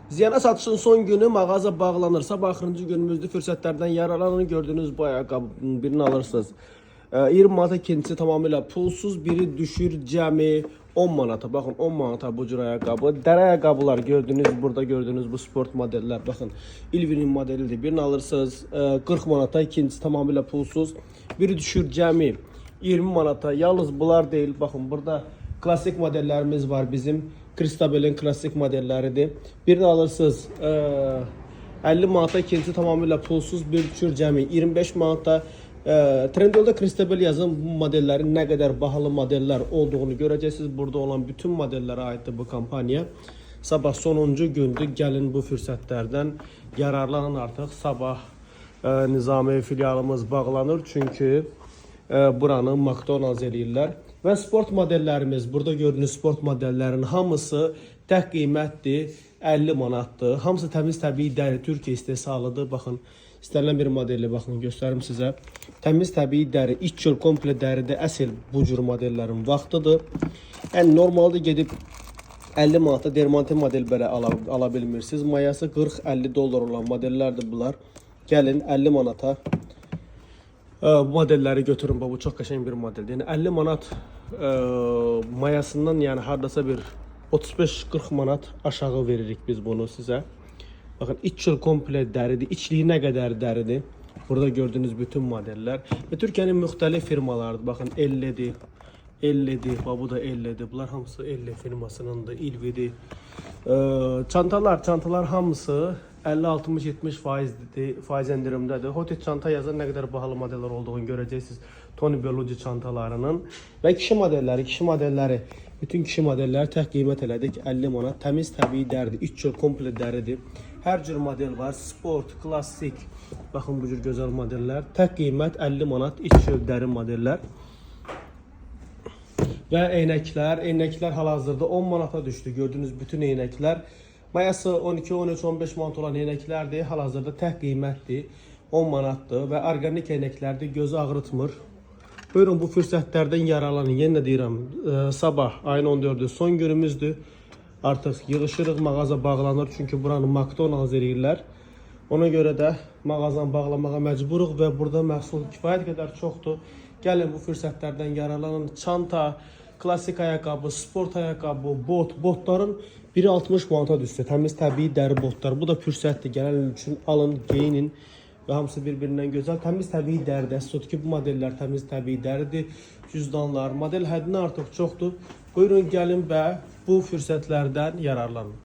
Ziyana satışın son günü mağaza bağlanırsa baxırıncı günümüzde fürsətlərdən yararlanın. Gördüğünüz bu ayaqqabının birini alırsınız. 20 manata, ikincisi tamamıyla pulsuz, biri düşür cəmi 10 manata. Baxın 10 manata bu cür ayaqqabı. Dərə ayaqqabılar gördüğünüz, burada gördüğünüz bu sport modeller. Baxın Ilvin'in modelidir. Birini alırsınız 40 manata, ikincisi tamamıyla pulsuz. Biri düşür cəmi 20 manata. Yalnız bunlar değil. Baxın burada klasik modellerimiz var bizim. Cristabel'in klasik modelləridir. Birini alırsınız 50 manata, ikincisi tamamıyla pulsuz, bir düşür cəmi 25 manata. Trendyolda Cristabel yazın, bu modellerin ne kadar bahalı modeller olduğunu göreceksiniz. Burada olan bütün modellere aittir bu kampanya. Sabah sonuncu gündür. Gəlin bu fürsətlərdən yararlanın artıq. Sabah Nizami filialımız bağlanır. Çünkü buranı McDonald's eləyirlər. Və sport modellerimiz, burada gördüğünüz sport modellerin hamısı tək qiymətdir, 50 manatdır. Hamısı təmiz təbii dəri, Türkiyə istehsalıdır. Baxın, istənilən bir modeli baxın göstərim sizə. Təmiz təbii dəri, 3 yıl komple dəridə əsl bu cür modellerin vaxtıdır. Yəni normalda gedib 50 manata dermantin model belə ala bilmirsiniz. Mayası 40-50 dollar olan modellerdir bunlar. Gəlin 50 manata modelleri götürün. Bu çok qəşəng bir modeldir. Yəni 50 manat mayasından, yani hardasa bir 35-40 manat aşağı veririk biz bunu size. Bakın iç yıl komple dəridir. İçliği ne kadar dəridir. Burada gördüğünüz bütün modeller ve Türkiye'nin müxtəlif firmalarıdır. Bakın Elle'dir. Elle'dir. Bu da Elle'dir. Bunlar hamısı Elle firmasınındır. Ilvi'dir. Çantalar hamısı 50-60-70% faiz endirimdedir. Hotet çanta yazın, ne kadar bahalı modeller olduğunu göreceksiniz. Tony Berlucci çantalarının ve kişi modelleri, bütün kişi modelleri tek qiymət elədik 50 manat. Təmiz təbii dərdir, 3 yıl komple dəridir. Hər cür model var, sport, klasik. Baxın bu cür gözəl modeller. Tek qiymət 50 manat, 3 yıl dəri modeller. Ve eynəklər hal-hazırda 10 manata düştü. Gördüğünüz bütün eynəklər. Mayası 12, 13, 15 manat olan eynəklərdir. Hal-hazırda tək qiymətdir. 10 manatdır və organik eynəklərdir. Gözü ağrıtmır. Buyurun bu fürsətlərdən yararlanın. Yenə deyirəm, sabah ayın 14'ü son günümüzdür. Artıq yığışırıq, mağaza bağlanır. Çünki buranı McDonald's eləyirlər. Ona görə də mağazanı bağlamağa məcburuq və burada məhsul kifayət qədər çoxdur. Gəlin bu fürsətlərdən yararlanın. Çanta, klasik ayakkabı, sport ayakkabı, botların biri 60 manata düştü. Təmiz təbii dəri botlar. Bu da fürsətdir. Gələn üçün alın, geyinin və hamısı bir-birindən gözəl. Təmiz təbii dəridir. Sot ki bu modeller təmiz təbii dəridir. Cüzdanlar, model həddindən artıq çoxdur. Buyurun gəlin və bu fürsətlərdən yararlanın.